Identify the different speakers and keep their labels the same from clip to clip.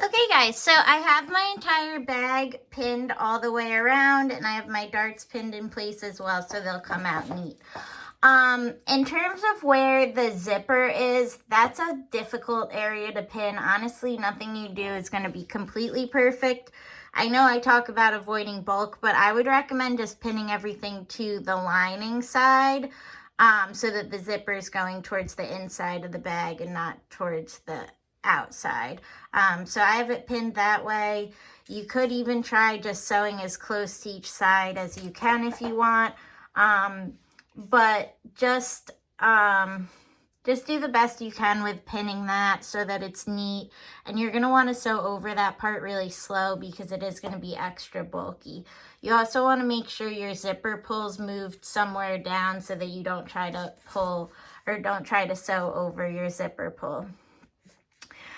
Speaker 1: Okay guys, so I have my entire bag pinned all the way around, and I have my darts pinned in place as well, so they'll come out neat. In terms of where the zipper is, that's a difficult area to pin. Honestly, nothing you do is going to be completely perfect. I know I talk about avoiding bulk, but I would recommend just pinning everything to the lining side, so that the zipper is going towards the inside of the bag and not towards the outside. So I have it pinned that way. You could even try just sewing as close to each side as you can if you want. But just do the best you can with pinning that so that it's neat. And you're going to want to sew over that part really slow because it is going to be extra bulky. You also want to make sure your zipper pull's moved somewhere down so that you don't try to pull or don't try to sew over your zipper pull.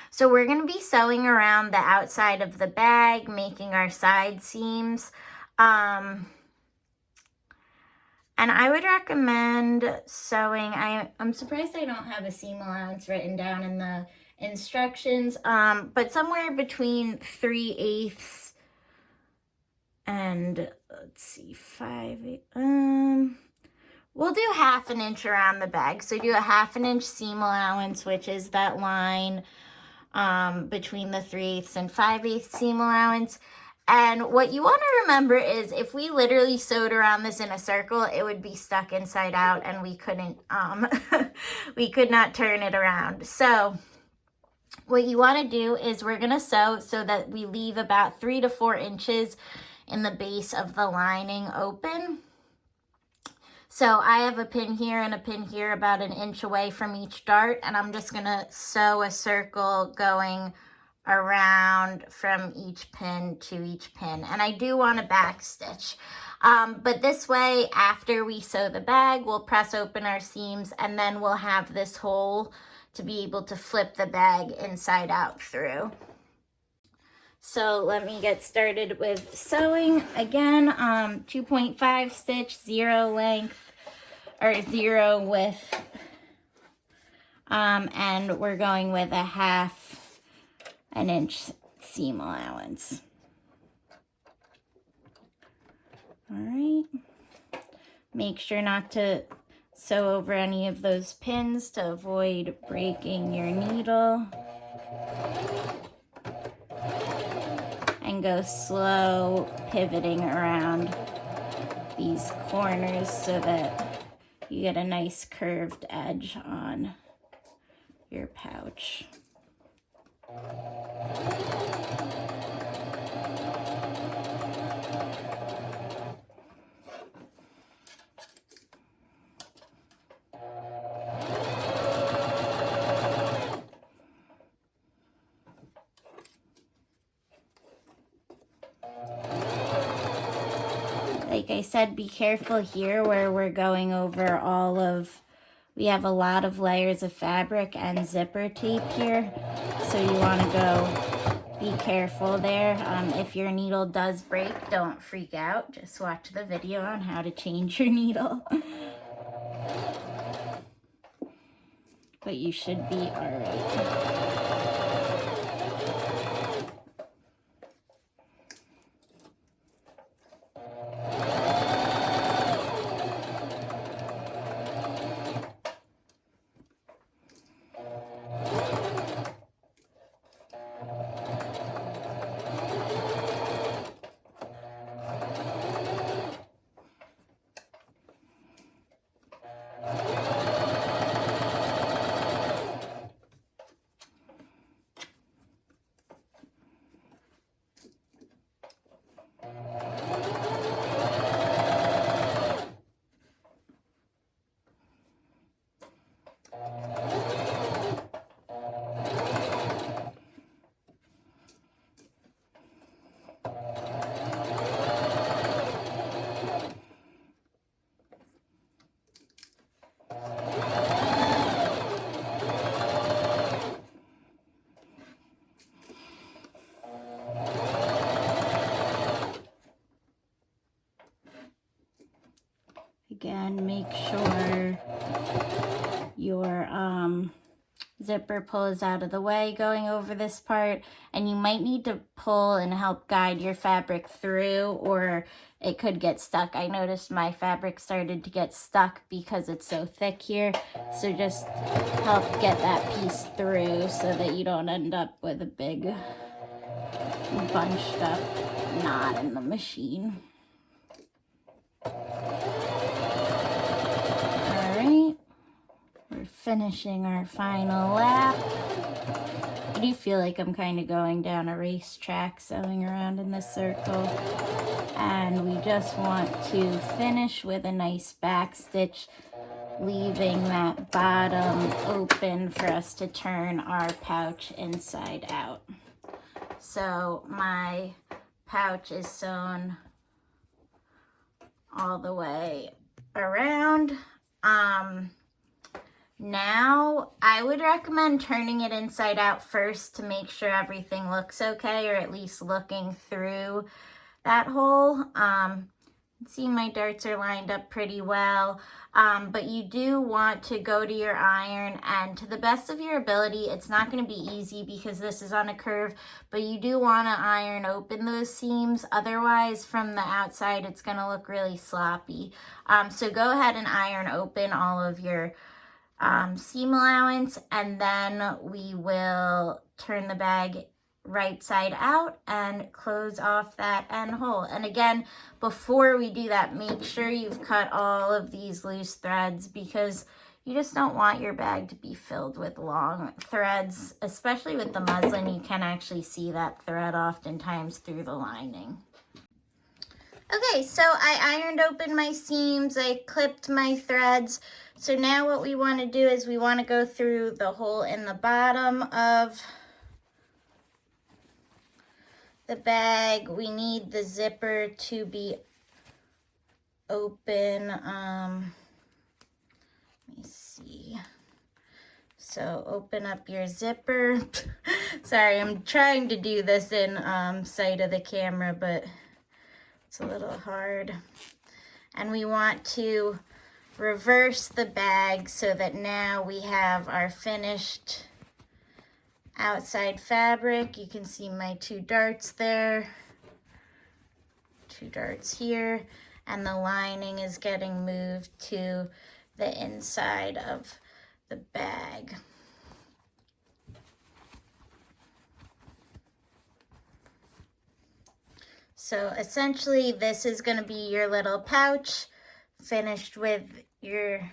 Speaker 1: So we're going to be sewing around the outside of the bag, making our side seams. And I would recommend sewing, I'm surprised I don't have a seam allowance written down in the instructions, but somewhere between 3/8 and, let's see, 5/8, we'll do 1/2 inch around the bag. So do a 1/2 inch seam allowance, which is that line between the 3/8 and 5/8 seam allowance. And what you want to remember is if we literally sewed around this in a circle, it would be stuck inside out and we couldn't, we could not turn it around. So what you want to do is we're going to sew so that we leave about 3 to 4 inches in the base of the lining open. So I have a pin here and a pin here about 1 inch away from each dart, and I'm just going to sew a circle going around from each pin to each pin. And I do want to back stitch. But this way, after we sew the bag, we'll press open our seams and then we'll have this hole to be able to flip the bag inside out through. So let me get started with sewing. Again, 2.5 stitch, 0 length or 0 width. And we're going with a 1/2 inch seam allowance. All right. Make sure not to sew over any of those pins to avoid breaking your needle. And go slow pivoting around these corners so that you get a nice curved edge on your pouch. Like I said, be careful here where we're going over we have a lot of layers of fabric and zipper tape here. So you want to be careful there. If your needle does break, don't freak out. Just watch the video on how to change your needle. But you should be all right. Again, make sure your zipper pull is out of the way going over this part, and you might need to pull and help guide your fabric through, or it could get stuck. I noticed my fabric started to get stuck because it's so thick here, so just help get that piece through so that you don't end up with a big bunched up knot in the machine. Alright, we're finishing our final lap. I do feel like I'm kind of going down a racetrack, sewing around in this circle. And we just want to finish with a nice back stitch, leaving that bottom open for us to turn our pouch inside out. So my pouch is sewn all the way around. Now I would recommend turning it inside out first to make sure everything looks okay, or at least looking through that hole. See, my darts are lined up pretty well, but you do want to go to your iron, and to the best of your ability, it's not going to be easy because this is on a curve, but you do want to iron open those seams. Otherwise, from the outside, it's going to look really sloppy. So go ahead and iron open all of your seam allowance, and then we will turn the bag right side out and close off that end hole. And again, before we do that, make sure you've cut all of these loose threads, because you just don't want your bag to be filled with long threads. Especially with the muslin, you can actually see that thread oftentimes through the lining. Okay, so I ironed open my seams, I clipped my threads. So now what we want to do is we want to go through the hole in the bottom of the bag. We need the zipper to be open. Let me see. So open up your zipper. Sorry, I'm trying to do this in sight of the camera, but it's a little hard. And we want to reverse the bag so that now we have our finished outside fabric. You can see my 2 darts there, 2 darts here, and the lining is getting moved to the inside of the bag. So essentially this is going to be your little pouch finished with your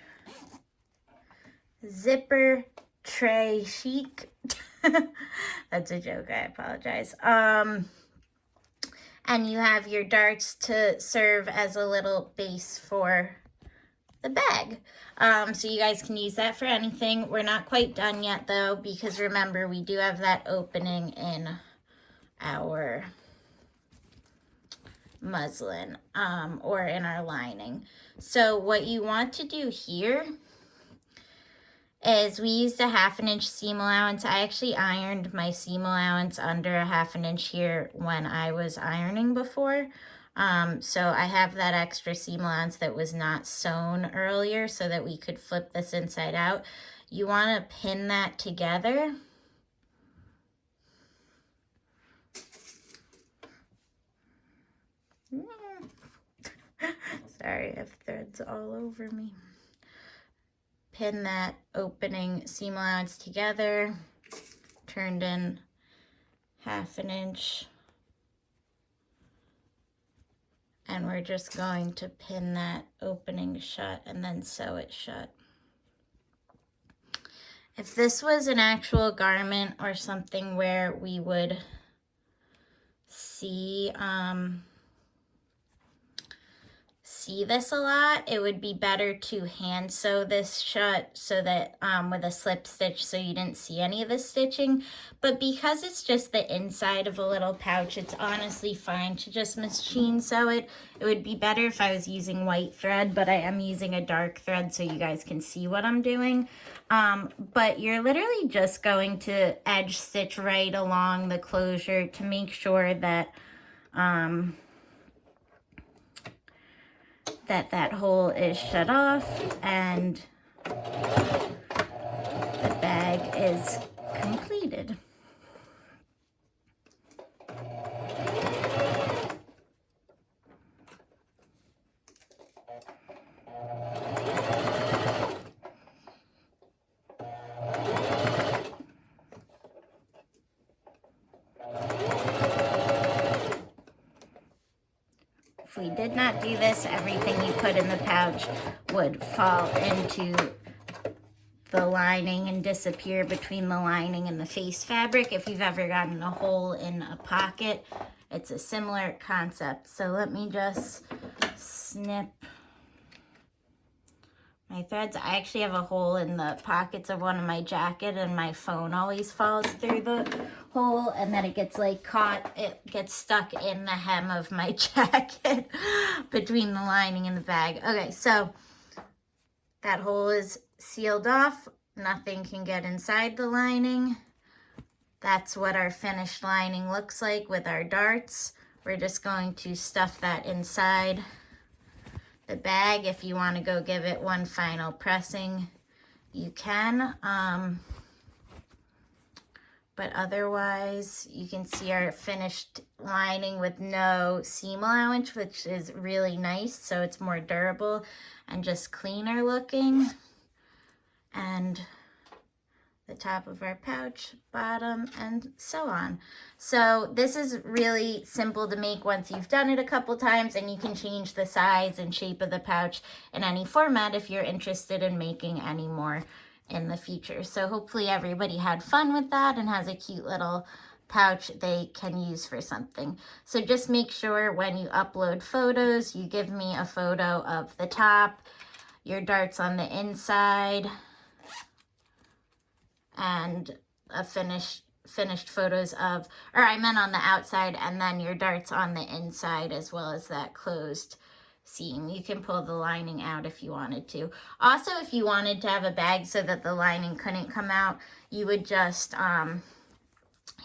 Speaker 1: zipper tray chic. That's a joke, I apologize. And you have your darts to serve as a little base for the bag. So you guys can use that for anything. We're not quite done yet though, because remember, we do have that opening in our muslin, or in our lining. So what you want to do here is we used a 1/2 inch seam allowance. I actually ironed my seam allowance under a 1/2 inch here when I was ironing before. So I have that extra seam allowance that was not sewn earlier so that we could flip this inside out. You want to pin that together. Sorry, I have threads all over me. Pin that opening seam allowance together, turned in 1/2 inch, and we're just going to pin that opening shut and then sew it shut. If this was an actual garment or something where we would see this a lot, it would be better to hand sew this shut so that with a slip stitch, so you didn't see any of the stitching. But because it's just the inside of a little pouch, it's honestly fine to just machine sew it. It would be better if I was using white thread, but I am using a dark thread so you guys can see what I'm doing. But you're literally just going to edge stitch right along the closure to make sure that that hole is shut off and the bag is completed. If we did not do this, everything you put in the pouch would fall into the lining and disappear between the lining and the face fabric. If you've ever gotten a hole in a pocket, it's a similar concept. So let me just snip my threads. I actually have a hole in the pockets of one of my jacket, and my phone always falls through the hole, and then it gets like caught, it gets stuck in the hem of my jacket between the lining and the bag. Okay, so that hole is sealed off. Nothing can get inside the lining. That's what our finished lining looks like with our darts. We're just going to stuff that inside the bag. If you want to go give it one final pressing, you can. But otherwise, you can see our finished lining with no seam allowance, which is really nice. So it's more durable and just cleaner looking. And the top of our pouch, bottom, and so on. So this is really simple to make once you've done it a couple times, and you can change the size and shape of the pouch in any format if you're interested in making any more in the future. So hopefully everybody had fun with that and has a cute little pouch they can use for something. So just make sure when you upload photos, you give me a photo of the top, your darts on the inside, and a finished photos of, or I meant on the outside, and then your darts on the inside as well as that closed seam. You can pull the lining out if you wanted to. Also, if you wanted to have a bag so that the lining couldn't come out, you would just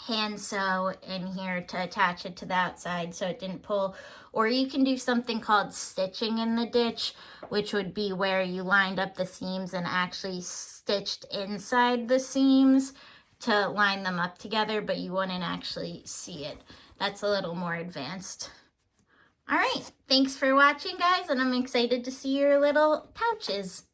Speaker 1: hand sew in here to attach it to the outside so it didn't pull. Or you can do something called stitching in the ditch, which would be where you lined up the seams and actually stitched inside the seams to line them up together, but you wouldn't actually see it. That's a little more advanced. All right, thanks for watching, guys, and I'm excited to see your little pouches.